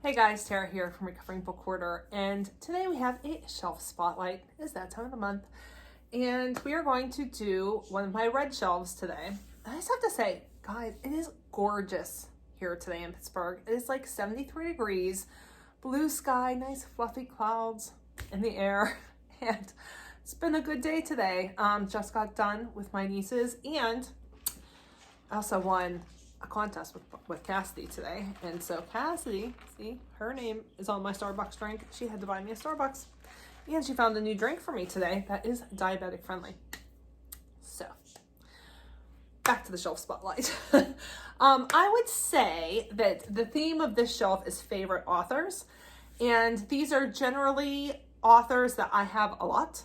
Hey guys, Tara here from Recovering Book Hoarder, and today we have a shelf spotlight. It's that time of the month, and we are going to do one of my red shelves today. I just have to say, guys, it is gorgeous here today in Pittsburgh. It is like 73 degrees, blue sky, nice fluffy clouds in the air, and it's been a good day today. Just got done with my nieces, and I also won a contest with Cassidy today. And so Cassidy, see, her name is on my Starbucks drink. She had to buy me a Starbucks. And she found a new drink for me today that is diabetic friendly. So, back to the shelf spotlight. I would say that the theme of this shelf is favorite authors. And these are generally authors that I have a lot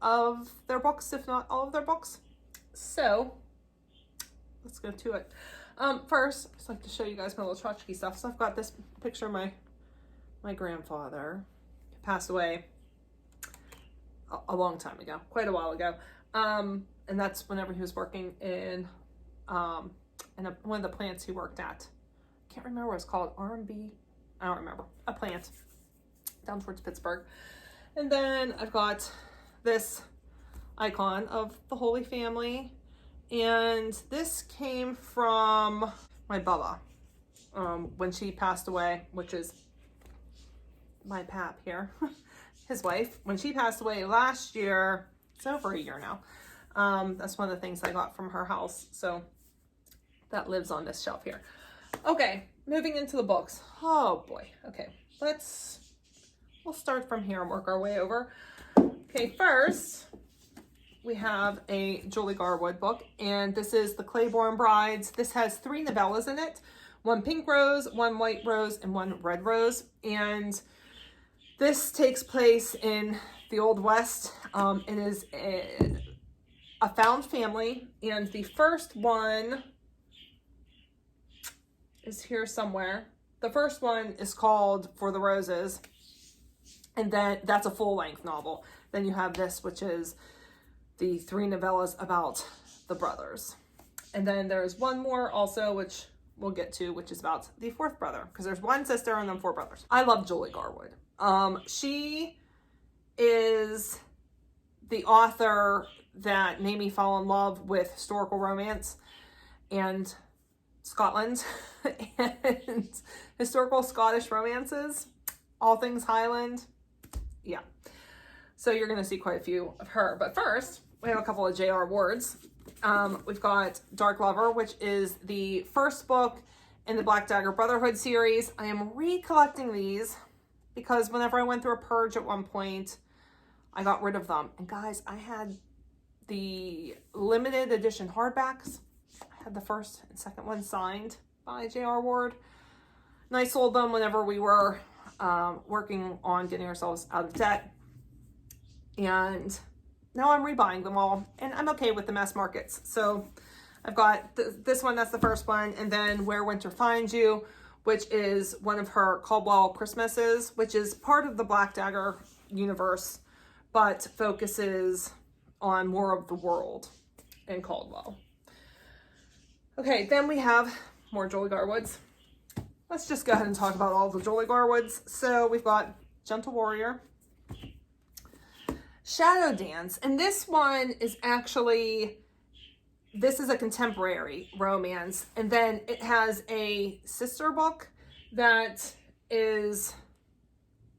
of their books, if not all of their books. So, let's go to it. First, I'd just like to show you guys my little tchotchke stuff. So I've got this picture of my grandfather. He passed away a long time ago, quite a while ago. And that's whenever he was working in one of the plants he worked at. I can't remember what it's called, R&B, I don't remember, a plant down towards Pittsburgh. And then I've got this icon of the Holy Family. And this came from my Bubba when she passed away, which is my pap here, his wife. When she passed away last year, it's over a year now. That's one of the things I got from her house. So that lives on this shelf here. Okay, moving into the books. Oh boy. Okay, we'll start from here and work our way over. Okay, first, we have a Julie Garwood book, and this is The Claiborne Brides. This has 3 novellas in it, 1 pink rose, 1 white rose, and 1 red rose. And this takes place in the Old West. It is a found family, and the first one is here somewhere. The first one is called For the Roses, and then that's a full-length novel. Then you have this, which is the 3 novellas about the brothers. And then there's one more also, which we'll get to, which is about the 4th brother, because there's 1 sister and then 4 brothers. I love Julie Garwood. She is the author that made me fall in love with historical romance and Scotland and historical Scottish romances, all things Highland. Yeah. So you're going to see quite a few of her. But first, we have a couple of J.R. Wards. We've got Dark Lover, which is the first book in the Black Dagger Brotherhood series. I am recollecting these because whenever I went through a purge at one point, I got rid of them. And guys, I had the limited edition hardbacks. I had the first and second one signed by J.R. Ward. And I sold them whenever we were working on getting ourselves out of debt. And now I'm rebuying them all, and I'm okay with the mass markets. So I've got this one, that's the first one, and then Where Winter Finds You, which is one of her Caldwell Christmases, which is part of the Black Dagger universe, but focuses on more of the world in Caldwell. Okay, then we have more Julie Garwoods. Let's just go ahead and talk about all the Julie Garwoods. So we've got Gentle Warrior, Shadow Dance, and this one is actually, this is a contemporary romance, and then it has a sister book that is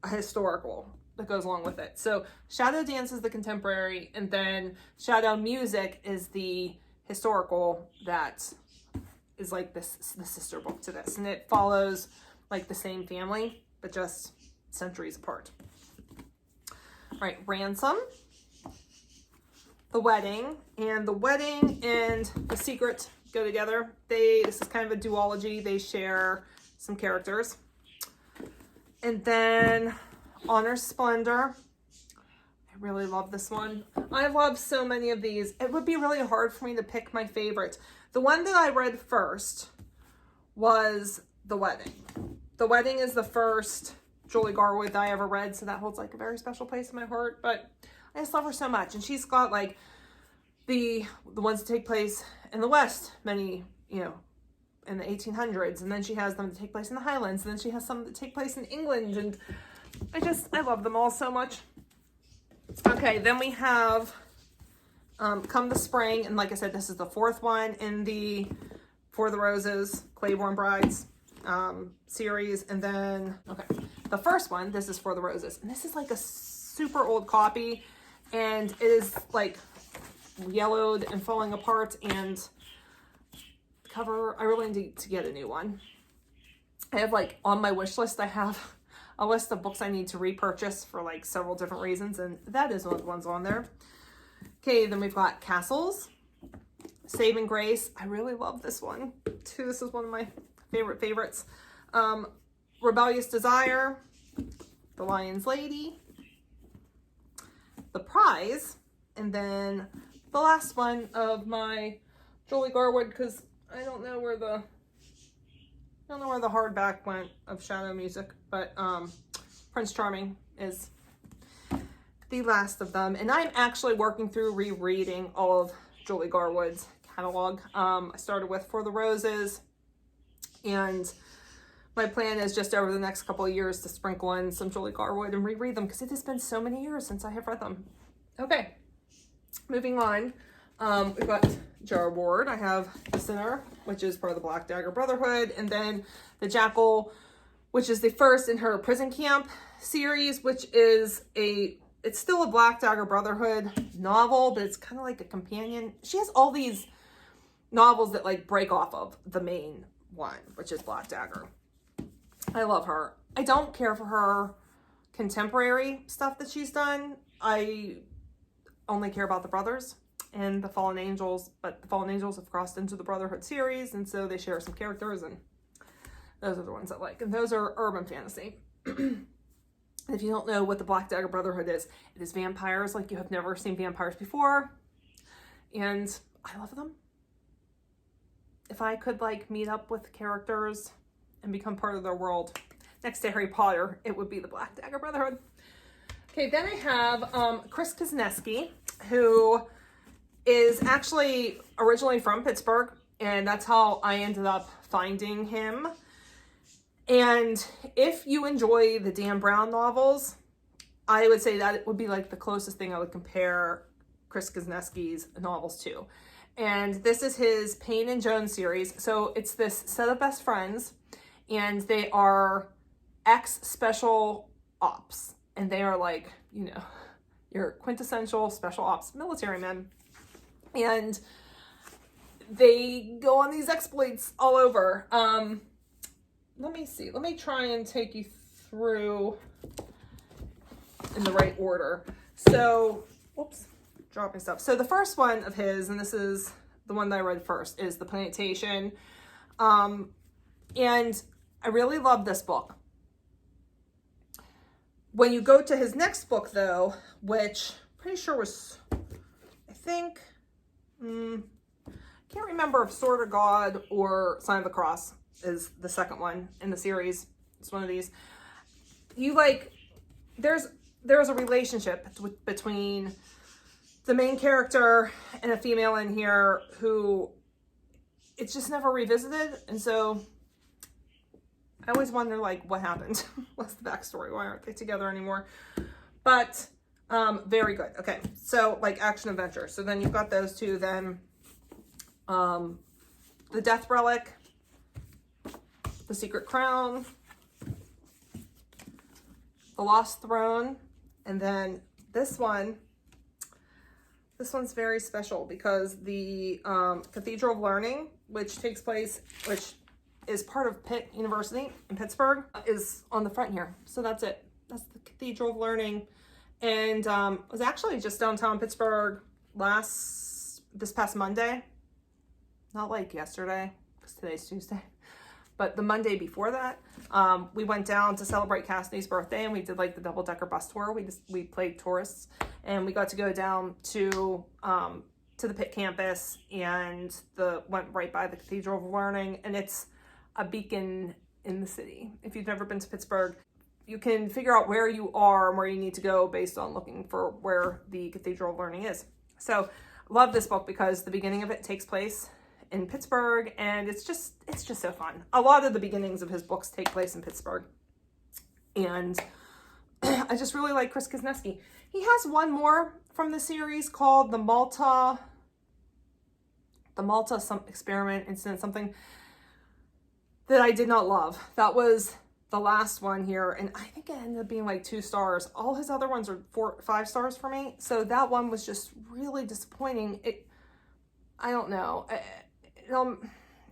a historical that goes along with it. So Shadow Dance is the contemporary, and then Shadow Music is the historical that is like the sister book to this, and it follows like the same family, but just centuries apart. All right, Ransom, The Wedding, and The Wedding and The Secret go together. This is kind of a duology. They share some characters. And then Honor Splendor. I really love this one. I love so many of these. It would be really hard for me to pick my favorite. The one that I read first was The Wedding. The Wedding is the first Julie Garwood that I ever read, so that holds like a very special place in my heart. But I just love her so much, and she's got like the ones that take place in the West, many in the 1800s, and then she has them that take place in the Highlands, and then she has some that take place in England, and I love them all so much. Okay, then we have Come the Spring, and like I said, this is the fourth one in the For the Roses, Claiborne Brides series, and then, okay, the first one, this is For the Roses, and this is like a super old copy, and it is like yellowed and falling apart, and cover, I really need to get a new one. I have like on my wish list, I have a list of books I need to repurchase for like several different reasons, and that is one of the ones on there. Okay, then we've got Castles, Saving Grace. I really love this one too. This is one of my favorites. Rebellious Desire, The Lion's Lady, The Prize, and then the last one of my Julie Garwood, because I don't know where the hardback went of Shadow Music, but Prince Charming is the last of them. And I'm actually working through rereading all of Julie Garwood's catalog. I started with For the Roses, and my plan is just over the next couple of years to sprinkle in some Julie Garwood and reread them, because it has been so many years since I have read them. Okay, moving on. We've got Garwood. I have The Sinner, which is part of the Black Dagger Brotherhood, and then The Jackal, which is the first in her prison camp series, which is it's still a Black Dagger Brotherhood novel, but it's kind of like a companion. She has all these novels that like break off of the main one, which is Black Dagger. I love her. I don't care for her contemporary stuff that she's done. I only care about the brothers and the Fallen Angels, but the Fallen Angels have crossed into the Brotherhood series, and so they share some characters, and those are the ones I like, and those are urban fantasy. If you don't know what the Black Dagger Brotherhood is, it is vampires like you have never seen vampires before, and I love them. If I could like meet up with characters and become part of their world next to Harry Potter, it would be the Black Dagger Brotherhood. Okay, then I have Chris Kuzneski, who is actually originally from Pittsburgh, and that's how I ended up finding him. And if you enjoy the Dan Brown novels, I would say that it would be like the closest thing I would compare Chris Kuzneski's novels to. And this is his Payne and Jones series. So it's this set of best friends, and they are ex-special ops. And they are like, you know, your quintessential special ops military men. And they go on these exploits all over. Let me see. Let me try and take you through in the right order. So, whoops, dropping stuff. So the first one of his, and this is the one that I read first, is The Plantation. And I really love this book. When you go to his next book, though, which I'm pretty sure was, I think, can't remember if Sword of God or Sign of the Cross is the second one in the series. It's one of these. You like, there's a relationship between the main character and a female in here who it's just never revisited. And so I always wonder, like, what happened? What's the backstory? Why aren't they together anymore? But very good. Okay, so like action adventure. So then you've got those two. Then The Death Relic, The Secret Crown, The Lost Throne, and then this one's very special because the Cathedral of Learning, which is part of Pitt University in Pittsburgh, is on the front here. So that's it. That's the Cathedral of Learning. And was actually just downtown Pittsburgh this past Monday. Not like yesterday, because today's Tuesday. But the Monday before that, we went down to celebrate Cassidy's birthday, and we did like the double-decker bus tour. We played tourists, and we got to go down to the Pitt campus, and went right by the Cathedral of Learning, and it's a beacon in the city. If you've never been to Pittsburgh, you can figure out where you are and where you need to go based on looking for where the Cathedral of Learning is. So, love this book because the beginning of it takes place in Pittsburgh, and it's just so fun. A lot of the beginnings of his books take place in Pittsburgh, and I just really like Chris Kuzneski. He has one more from the series called the Malta some experiment incident, something that I did not love. That was the last one here, and I think it ended up being like 2 stars. All his other ones are 4, 5 stars for me, so that one was just really disappointing. I don't know.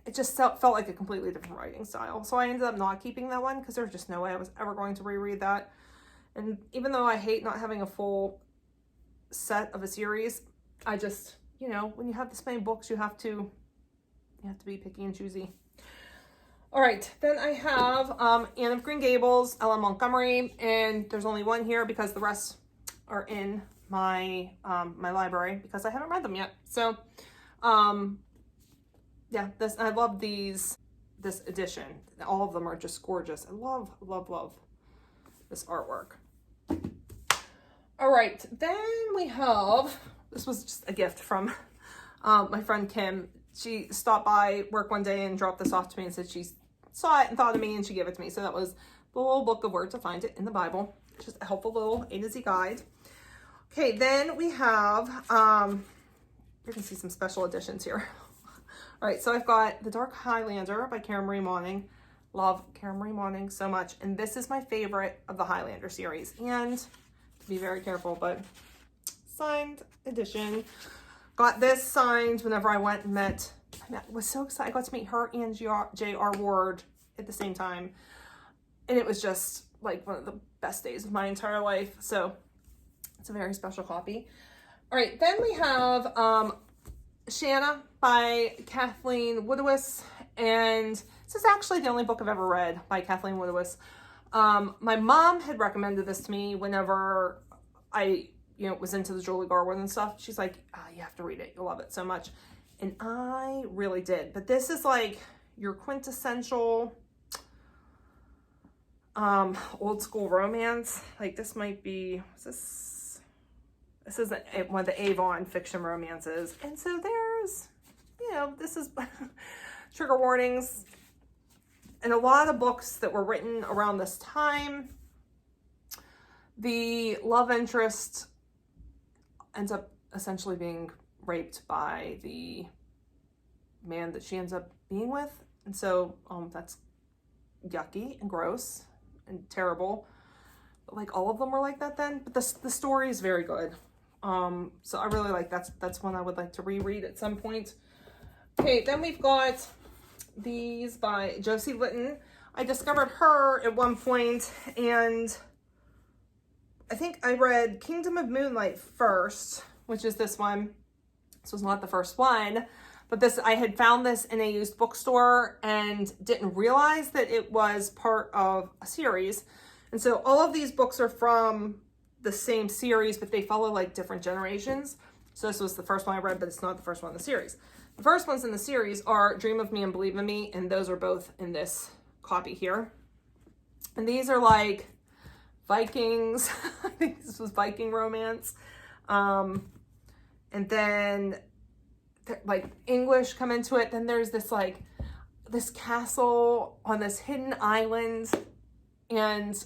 It just felt like a completely different writing style. So I ended up not keeping that one because there's just no way I was ever going to reread that. And even though I hate not having a full set of a series, I just, you know, when you have this many books, you have to be picky and choosy. All right, then I have Anne of Green Gables, Ellen Montgomery, and there's only one here because the rest are in my my library because I haven't read them yet. So, yeah, I love this edition. All of them are just gorgeous. I love this artwork. All right, then we have, this was just a gift from my friend Kim. She stopped by work one day and dropped this off to me and said she saw it and thought of me and she gave it to me. So that was the little book of where to find it in the Bible. Just a helpful little A to Z guide. Okay, then we have, you can see some special editions here. All right, so I've got The Dark Highlander by Karen Marie Moning. Love Karen Marie Moning so much. And this is my favorite of the Highlander series. And to be very careful, but signed edition. Got this signed whenever I went and met. I was so excited. I got to meet her and J.R. Ward at the same time. And it was just like one of the best days of my entire life. So it's a very special copy. All right, then we have Shanna by Kathleen Woodiwiss. And this is actually the only book I've ever read by Kathleen Woodiwiss. My mom had recommended this to me whenever I was into the Julie Garwood and stuff. She's like, you have to read it. You'll love it so much. And I really did. But this is like your quintessential old school romance. Like this might be, this is one of the Avon fiction romances. And so there's, this is trigger warnings. And a lot of books that were written around this time, the love interest ends up essentially being raped by the man that she ends up being with. And so that's yucky and gross and terrible. But like all of them were like that then. But the story is very good. So I really like that's one I would like to reread at some point. Okay, then we've got these by Josie Litton. I discovered her at one point, and I think I read Kingdom of Moonlight first, which is this one. This was not the first one, but I had found this in a used bookstore and didn't realize that it was part of a series. And so all of these books are from the same series, but they follow like different generations. So this was the first one I read, but it's not the first one in the series. The first ones in the series are Dream of Me and Believe in Me, and those are both in this copy here. And these are like Vikings. I think this was Viking romance. And then like English come into it. Then there's this like this castle on this hidden island, and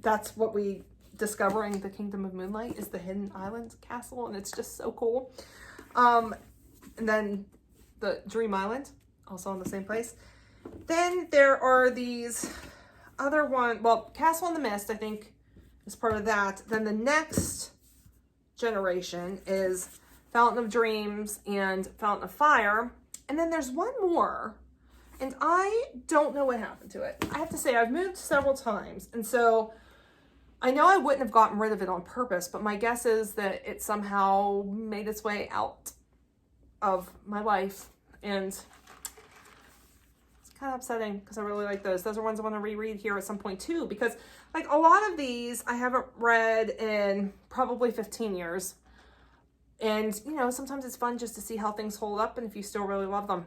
that's what we discovering the Kingdom of Moonlight is the hidden island castle, and it's just so cool. And then the Dream Island, also in the same place. Then there are these other one, well, Castle in the Mist, I think, is part of that. Then the next generation is Fountain of Dreams and Fountain of Fire. And then there's one more, and I don't know what happened to it. I have to say, I've moved several times, and so I know I wouldn't have gotten rid of it on purpose, but my guess is that it somehow made its way out of my life, and it's kind of upsetting because I really like those. Those are ones I want to reread here at some point too, because like a lot of these I haven't read in probably 15 years. And, sometimes it's fun just to see how things hold up and if you still really love them.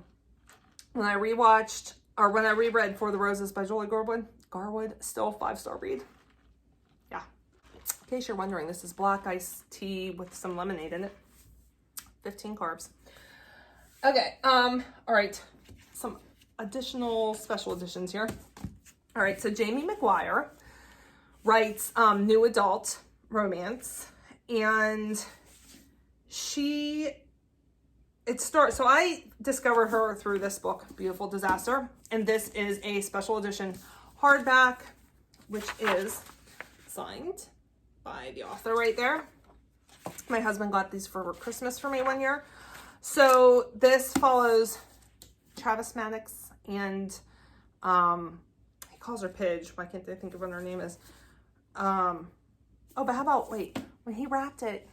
When I reread For the Roses by Julie Garwood, still 5-star read. Yeah. In case you're wondering, this is black iced tea with some lemonade in it. 15 carbs. Okay, all right, some additional special editions here. All right, so Jamie McGuire writes new adult romance, and so I discovered her through this book, Beautiful Disaster, and this is a special edition hardback, which is signed by the author right there. My husband got these for Christmas for me one year. So this follows Travis Maddox and he calls her Pidge. Why can't I think of what her name is? Oh, but how about, wait, when he wrapped it,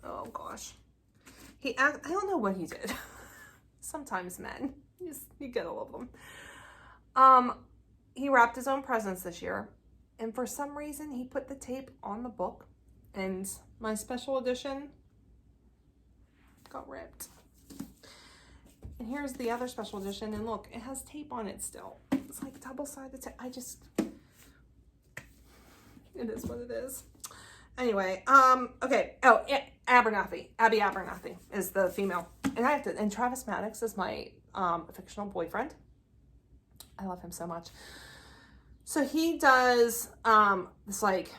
oh gosh. I don't know what he did. Sometimes men, you get all of them. He wrapped his own presents this year, and for some reason he put the tape on the book, and my special edition got ripped. And here's the other special edition, and look, it has tape on it still. It's like double-sided tape. It is what it is. Anyway, okay. Oh, Abby Abernathy is the female. And Travis Maddox is my fictional boyfriend. I love him so much. So he does this like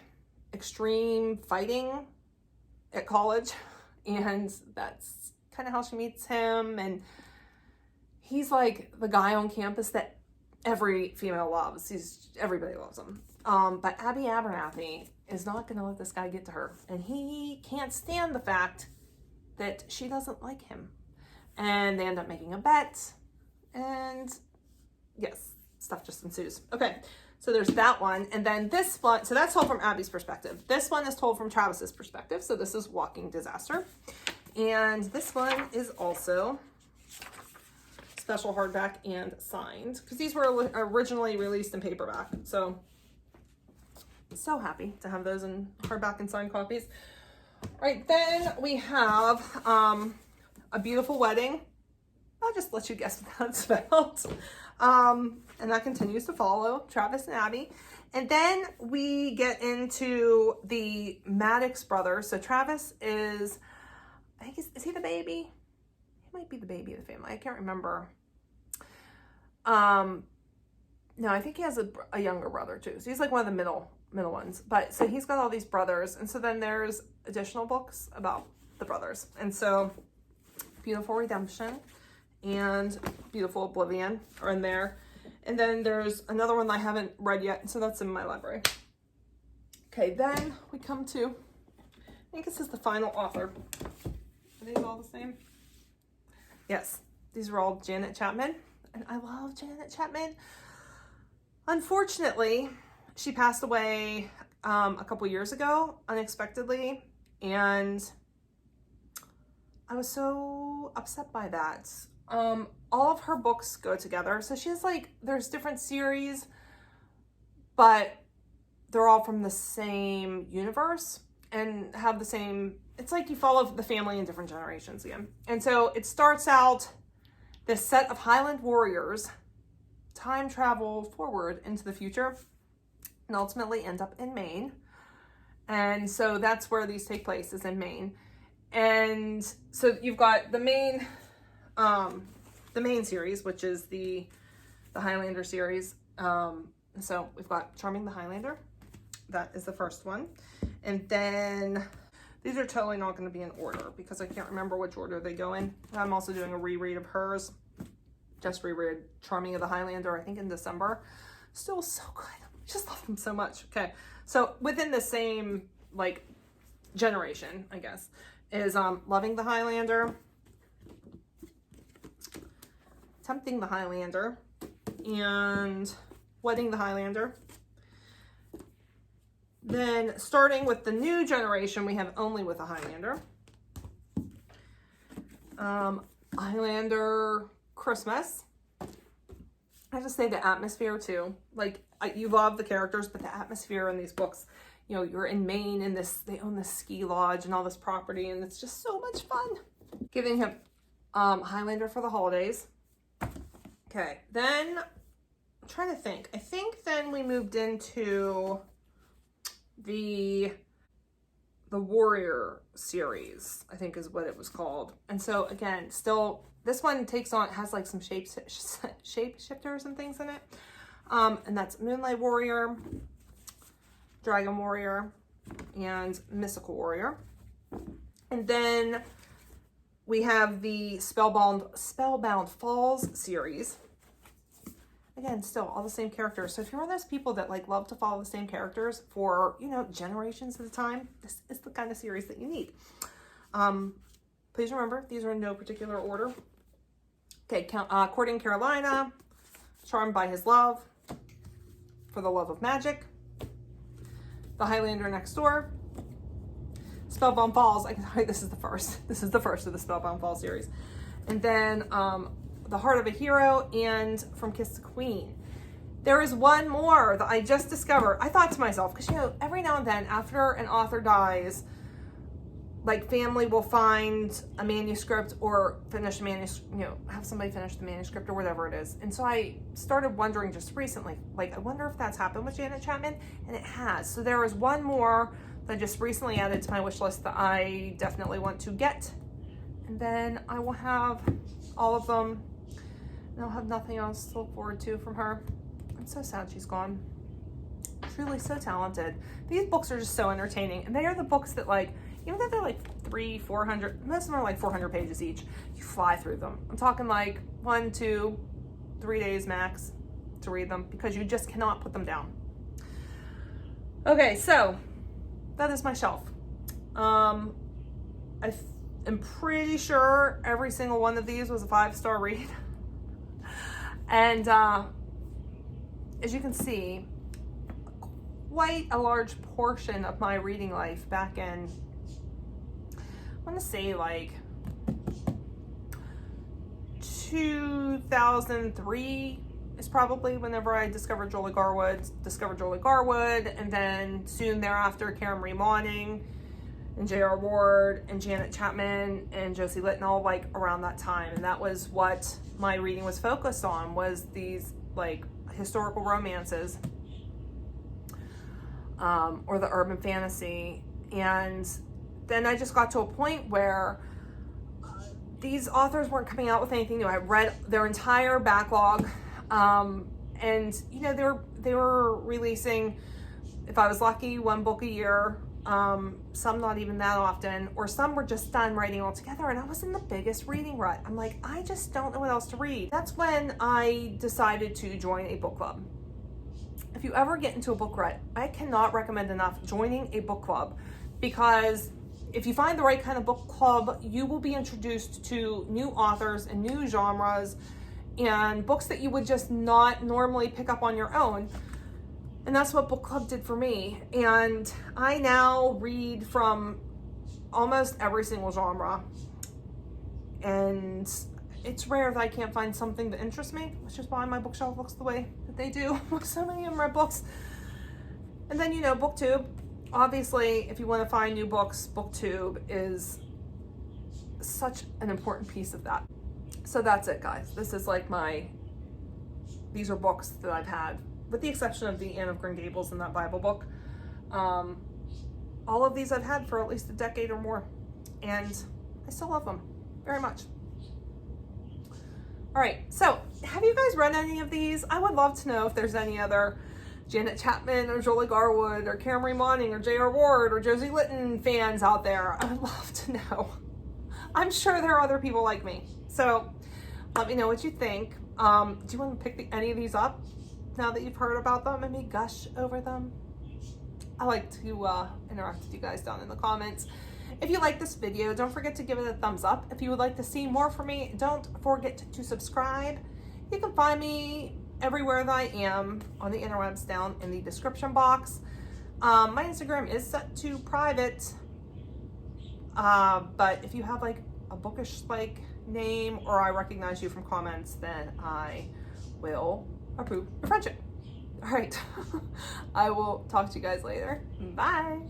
extreme fighting at college, and that's kind of how she meets him. And he's like the guy on campus that every female loves. Everybody loves him. But Abby Abernathy is not going to let this guy get to her. And he can't stand the fact that she doesn't like him. And they end up making a bet. And yes, stuff just ensues. Okay, so there's that one. And then this one, so that's told from Abby's perspective. This one is told from Travis's perspective. So this is Walking Disaster. And this one is also special hardback and signed, because these were originally released in paperback. So happy to have those in hardback and signed copies. All right, then we have A Beautiful Wedding. I'll just let you guess what that's about. And that continues to follow Travis and Abby. And then we get into the Maddox brothers. So Travis is, I think is he the baby? He might be the baby of the family. I can't remember. No, I think he has a younger brother too. So he's like one of the middle ones. But so he's got all these brothers. And so then there's additional books about the brothers. And so Beautiful Redemption and Beautiful Oblivion are in there. And then there's another one I haven't read yet. So that's in my library. Okay, then we come to, I think this is the final author. Are these all the same? Yes, these are all Janet Chapman. And I love Janet Chapman. Unfortunately, she passed away a couple years ago, unexpectedly, and I was so upset by that. All of her books go together. So she has there's different series, but they're all from the same universe and have the same, it's like you follow the family in different generations again. And so it starts out, this set of Highland warriors time travel forward into the future and ultimately end up in Maine. And so that's where these take place, is in Maine. And so you've got the main series, which is the Highlander series. So we've got Charming the Highlander. That is the first one. And then these are totally not going to be in order because I can't remember which order they go in. I'm also doing a reread of hers. Just reread Charming of the Highlander, I think in December. Still so good. I just love them so much. Okay. So within the same generation, I guess, is Loving the Highlander, Tempting the Highlander, and Wedding the Highlander. Then starting with the new generation, we have Only with a Highlander. Highlander Christmas. I just say the atmosphere too. You love the characters, but the atmosphere in these books, you're in Maine and they own this ski lodge and all this property, and it's just so much fun. Giving him Highlander for the holidays. Okay, then I'm trying to think. I think then we moved into the Warrior series, I think is what it was called. And so again, still this one has like some shape shifters and things in it. And that's Moonlight Warrior, Dragon Warrior, and Mystical Warrior. And then we have the Spellbound Falls series. Again, still all the same characters. So if you're one of those people that like love to follow the same characters for, you know, generations at a time, this is the kind of series that you need. Please remember, these are in no particular order. Okay, Courting Carolina, Charmed by His Love, For the Love of Magic, The Highlander Next Door, Spellbound Falls. I can tell you this is the first. This is the first of the Spellbound Falls series. And then The Heart of a Hero and From Kiss to Queen. There is one more that I just discovered. I thought to myself, because, you know, every now and then after an author dies, like family will find a manuscript or finish a manuscript, you know, have somebody finish the manuscript or whatever it is. And so I started wondering just recently, like, I wonder if that's happened with Janet Chapman, and it has. So there is one more that I just recently added to my wish list that I definitely want to get. And then I will have all of them, and I'll have nothing else to look forward to from her. I'm so sad she's gone. Truly so talented. These books are just so entertaining, and they are the books that, like, even though they're like 400, most of them are like 400 pages each, you fly through them. I'm talking like 1, 2, 3 days max to read them, because you just cannot put them down. Okay, so that is my shelf. I am pretty sure every single one of these was a 5-star read. And as you can see, quite a large portion of my reading life back in, I want to say like 2003 is probably whenever I discovered Jolie Garwood, and then soon thereafter Karen Marie Moning and J.R. Ward and Janet Chapman and Josie Litton, all like around that time. And that was what my reading was focused on, was these like historical romances or the urban fantasy. And then I just got to a point where these authors weren't coming out with anything new. I read their entire backlog, and you know, they were releasing, if I was lucky, 1 book a year, some not even that often, or some were just done writing altogether, and I was in the biggest reading rut. I'm like, I just don't know what else to read. That's when I decided to join a book club. If you ever get into a book rut, I cannot recommend enough joining a book club, because if you find the right kind of book club, you will be introduced to new authors and new genres and books that you would just not normally pick up on your own. And that's what book club did for me. And I now read from almost every single genre. And it's rare that I can't find something that interests me, which is why my bookshelf looks the way that they do with so many of my books. And then, you know, BookTube. Obviously, if you want to find new books, BookTube is such an important piece of that. So that's it, guys. This is like these are books that I've had, with the exception of the Anne of Green Gables and that Bible book. All of these I've had for at least a decade or more, and I still love them very much. All right, so have you guys read any of these? I would love to know if there's any other Janet Chapman or Jolie Garwood or Karen Marie Moning or J.R. Ward or Josie Litton fans out there. I would love to know. I'm sure there are other people like me. So let me know what you think. Do you want to pick any of these up now that you've heard about them and me gush over them? I like to interact with you guys down in the comments. If you like this video, don't forget to give it a thumbs up. If you would like to see more from me, don't forget to subscribe. You can find me everywhere that I am on the interwebs down in the description box. My Instagram is set to private, but if you have like a bookish like name, or I recognize you from comments, then I will approve your friendship. All right, I will talk to you guys later. Bye.